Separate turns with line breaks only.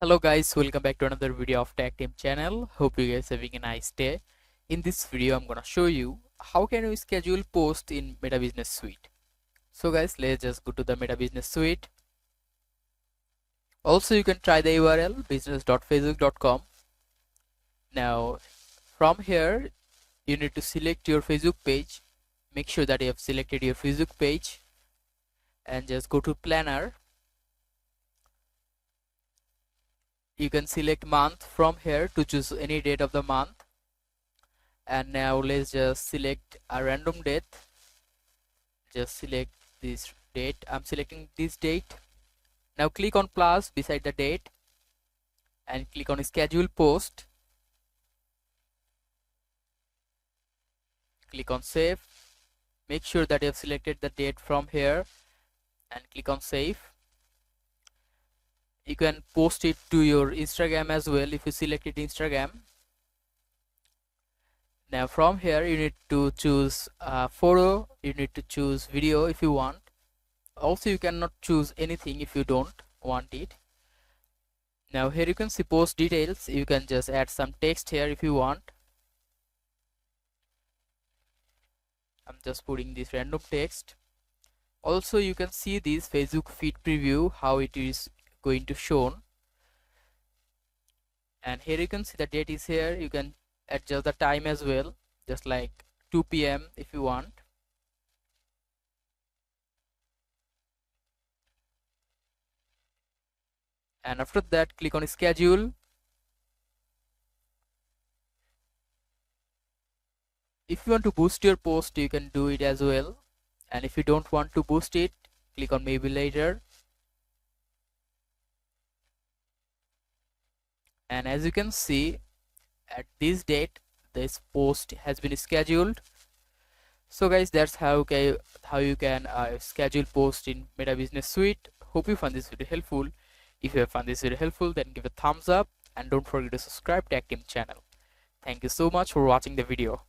Hello guys, welcome back to another video of Tech Team channel. Hope you guys having a nice day. In this video I'm gonna show you how can we schedule post in Meta Business Suite. So guys, let's just go to the Meta Business Suite. Also you can try the URL business.facebook.com. Now from here you need to select your Facebook page. Make sure that you have selected your Facebook page and just go to planner. You can select month from here to choose any date of the month, and now let's just select a random date. Just select this date. I'm selecting this date. Now click on plus beside the date and click on schedule post. Click on save. Make sure that you have selected the date from here and click on save. You can post it to your Instagram as well if you selected Instagram. Now from here you need to choose photo, you need to choose video if you want. Also you cannot choose anything if you don't want it. Now here you can see post details. You can just add some text here if you want. I'm just putting this random text. Also you can see this Facebook feed preview, how it is going to shown, and here you can see the date is here. You can adjust the time as well, just like 2 p.m. if you want. And after that click on schedule. If you want to boost your post you can do it as well, and if you don't want to boost it, click on maybe later. And as you can see, at this date this post has been scheduled. So guys, that's how you can schedule post in Meta Business Suite. Hope you found this video helpful. If you have found this video helpful, then give a thumbs up and don't forget to subscribe to Tech Team channel. Thank you so much for watching the video.